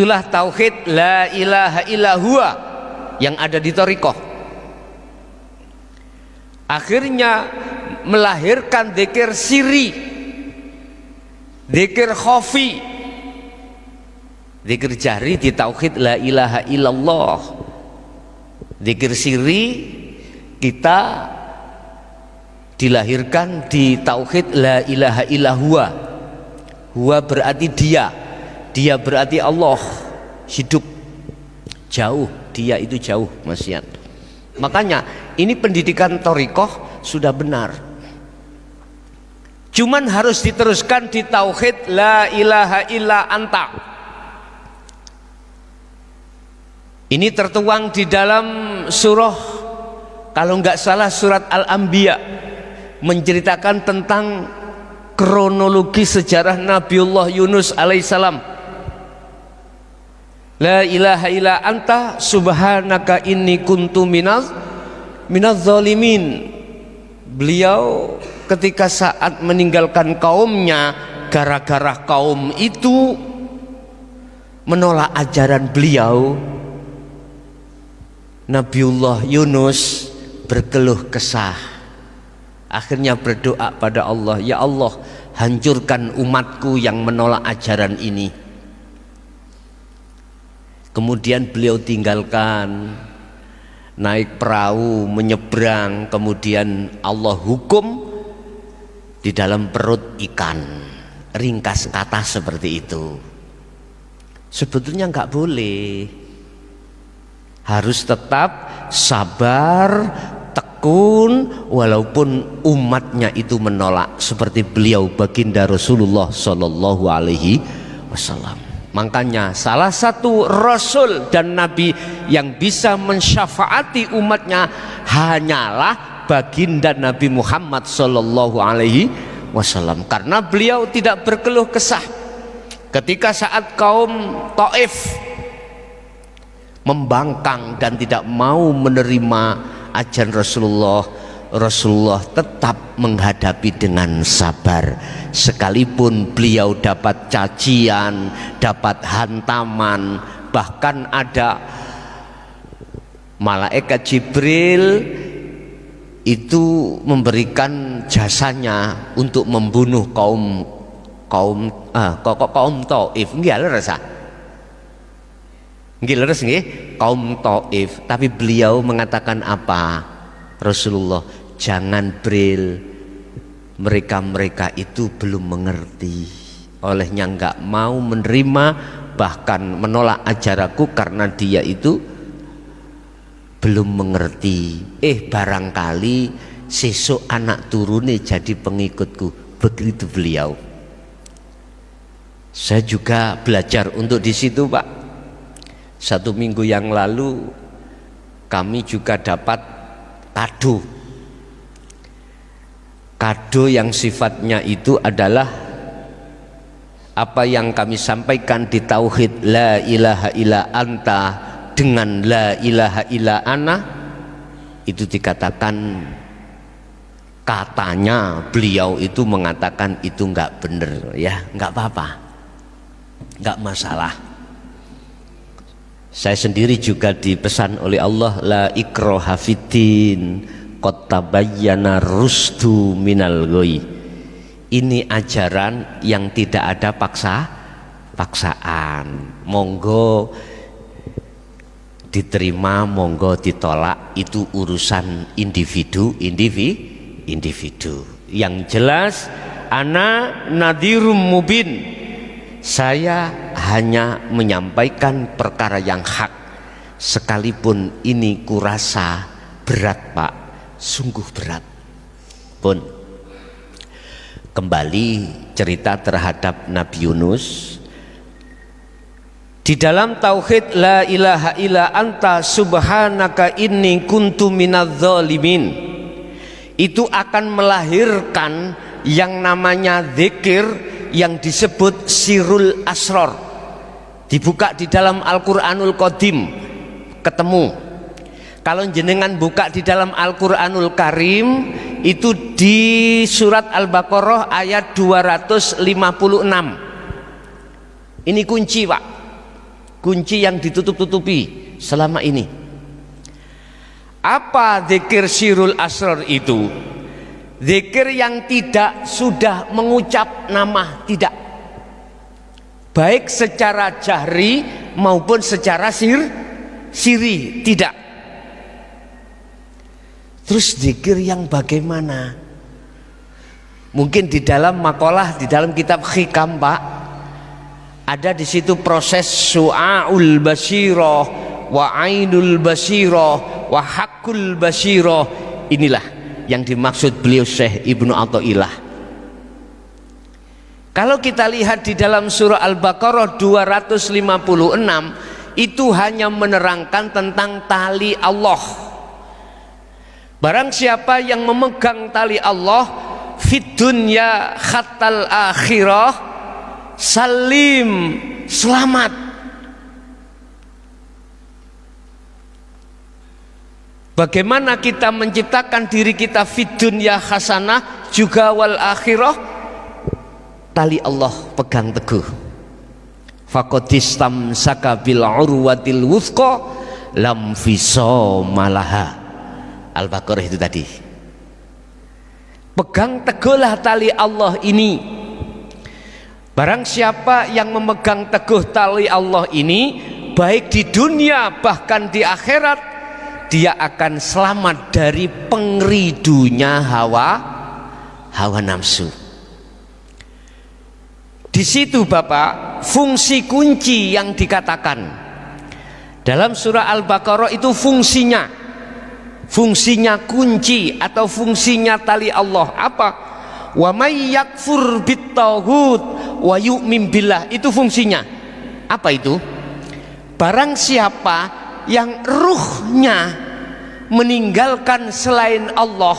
Itulah tauhid la ilaha illa huwa yang ada di thariqah. Akhirnya melahirkan dzikir siri, dzikir khafi, dzikir jahri di tauhid la ilaha illallah. Dzikir siri kita dilahirkan di tauhid la ilaha illa huwa. Huwa berarti dia, dia berarti Allah, hidup, jauh, dia itu jauh, maksiat. Makanya ini pendidikan thariqah sudah benar, cuman harus diteruskan di tauhid la ilaha illa anta. Ini tertuang di dalam surah, kalau nggak salah surat Al-Anbiya, menceritakan tentang kronologi sejarah Nabiullah Yunus alaihissalam. La ilaha illa anta subhanaka inni kuntu minaz zalimin. Beliau ketika saat meninggalkan kaumnya, gara-gara kaum itu menolak ajaran beliau, Nabiullah Yunus berkeluh kesah. Akhirnya berdoa pada Allah, ya Allah, hancurkan umatku yang menolak ajaran ini. Kemudian beliau tinggalkan, naik perahu menyeberang, kemudian Allah hukum di dalam perut ikan. Ringkas kata seperti itu. Sebetulnya nggak boleh, harus tetap sabar, tekun, walaupun umatnya itu menolak, seperti beliau baginda Rasulullah Shallallahu Alaihi Wasallam. Makanya salah satu Rasul dan Nabi yang bisa mensyafaati umatnya hanyalah baginda Nabi Muhammad Sallallahu Alaihi Wasallam, karena beliau tidak berkeluh kesah ketika saat kaum Taif membangkang dan tidak mau menerima ajaran Rasulullah. Rasulullah tetap menghadapi dengan sabar, sekalipun beliau dapat cacian, dapat hantaman, bahkan ada malaikat Jibril itu memberikan jasanya untuk membunuh kaum Taif. Nggih leres nggih leres nggih, kaum Taif. Tapi beliau mengatakan apa? Rasulullah, jangan bril, mereka itu belum mengerti, olehnya nggak mau menerima, bahkan menolak ajaranku karena dia itu belum mengerti. Barangkali sesuk anak turune jadi pengikutku, begitu beliau. Saya juga belajar untuk di situ, Pak. 1 minggu yang lalu kami juga dapat kado yang sifatnya itu adalah apa yang kami sampaikan di tauhid la ilaha illa anta dengan la ilaha illa ana. Itu dikatakan, katanya beliau itu mengatakan itu nggak bener, ya nggak apa-apa, nggak masalah. Saya sendiri juga dipesan oleh Allah, la ikraha fiddin qad tabayyana rusdu minal ghoi. Ini ajaran yang tidak ada paksaan. Monggo diterima, monggo ditolak, itu urusan individu. Yang jelas, ana nadhirum mubin, saya hanya menyampaikan perkara yang hak, sekalipun ini kurasa berat, Pak, sungguh berat. Pun kembali cerita terhadap Nabi Yunus di dalam tauhid la ilaha illa anta subhanaka inni kuntu minadz zalimin. Itu akan melahirkan yang namanya zikir yang disebut sirul asror. Dibuka di dalam Al-Quranul Qadim, ketemu. Kalau jenengan buka di dalam Al-Quranul Karim, itu di surat Al-Baqarah ayat 256. Ini kunci, Pak. kunci yang ditutup-tutupi selama ini. Apa zikir sirul asrar itu? Zikir yang tidak sudah mengucap nama, tidak, baik secara jahri maupun secara siri, tidak. Terus zikir yang bagaimana? Mungkin di dalam makalah, di dalam kitab Hikam, Pak, ada di situ proses su'aul basirah wa ainul basirah wa hakul basirah. Inilah yang dimaksud beliau Syekh Ibnu Athaillah. Kalau kita lihat di dalam surah Al-Baqarah 256, itu hanya menerangkan tentang tali Allah. Barang siapa yang memegang tali Allah fid dunya khattal akhirah salim, selamat. Bagaimana kita menciptakan diri kita fid dunya hasanah juga wal akhirah? Tali Allah pegang teguh. Faqadistam sakabil urwatil wuthqa lam fisomalaha. Al-Baqarah itu tadi. Pegang teguhlah tali Allah ini. Barang siapa yang memegang teguh tali Allah ini, baik di dunia bahkan di akhirat, dia akan selamat dari pengridunya hawa nafsu. Di situ Bapak, fungsi kunci yang dikatakan dalam surah Al-Baqarah itu fungsinya kunci atau fungsinya tali Allah apa? Wa may yakfur bittaghut wa yu'min billah, itu fungsinya. Apa itu? Barang siapa yang ruhnya meninggalkan selain Allah,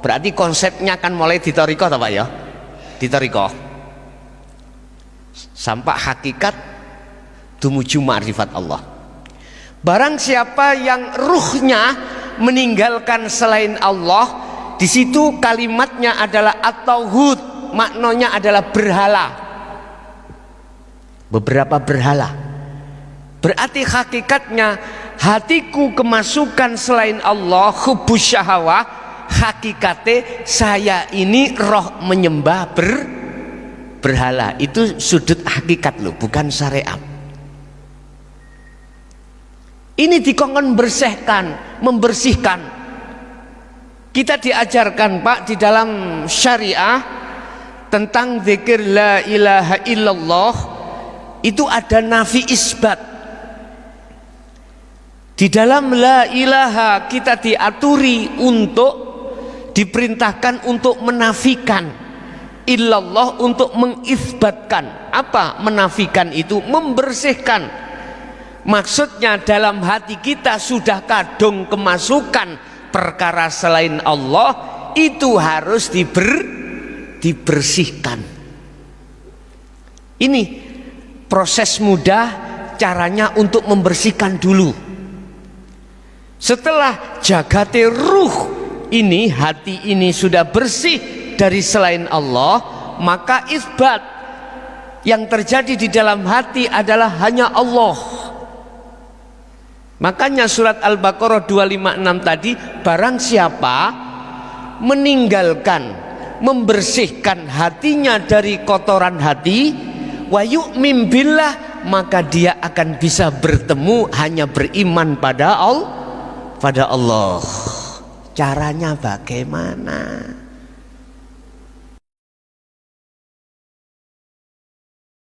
berarti konsepnya kan mulai di thariqah, Pak ya, di thariqah sampai hakikat tumuju ma'rifat Allah. Barang siapa yang ruhnya meninggalkan selain Allah, di situ kalimatnya adalah at-tauhid, maknanya adalah berhala, beberapa berhala. Berarti hakikatnya hatiku kemasukan selain Allah, hubbus syahwah, hakikatnya saya ini roh menyembah berhala. Itu sudut hakikat loh, bukan syariat. Ini dikongkon membersihkan. Kita diajarkan Pak di dalam syariah tentang zikir la ilaha illallah, itu ada nafi isbat. Di dalam la ilaha kita diaturi untuk diperintahkan untuk menafikan, illallah untuk mengisbatkan. Apa menafikan itu? Membersihkan. Maksudnya dalam hati kita sudah kadung kemasukan perkara selain Allah, itu harus dibersihkan. Ini proses mudah caranya untuk membersihkan dulu. Setelah jagate ruh ini, hati ini sudah bersih dari selain Allah, maka isbat yang terjadi di dalam hati adalah hanya Allah. Makanya surat Al-Baqarah 256 tadi, barang siapa meninggalkan, membersihkan hatinya dari kotoran hati, wa yu'min billah, maka dia akan bisa bertemu, hanya beriman pada Allah. Caranya bagaimana?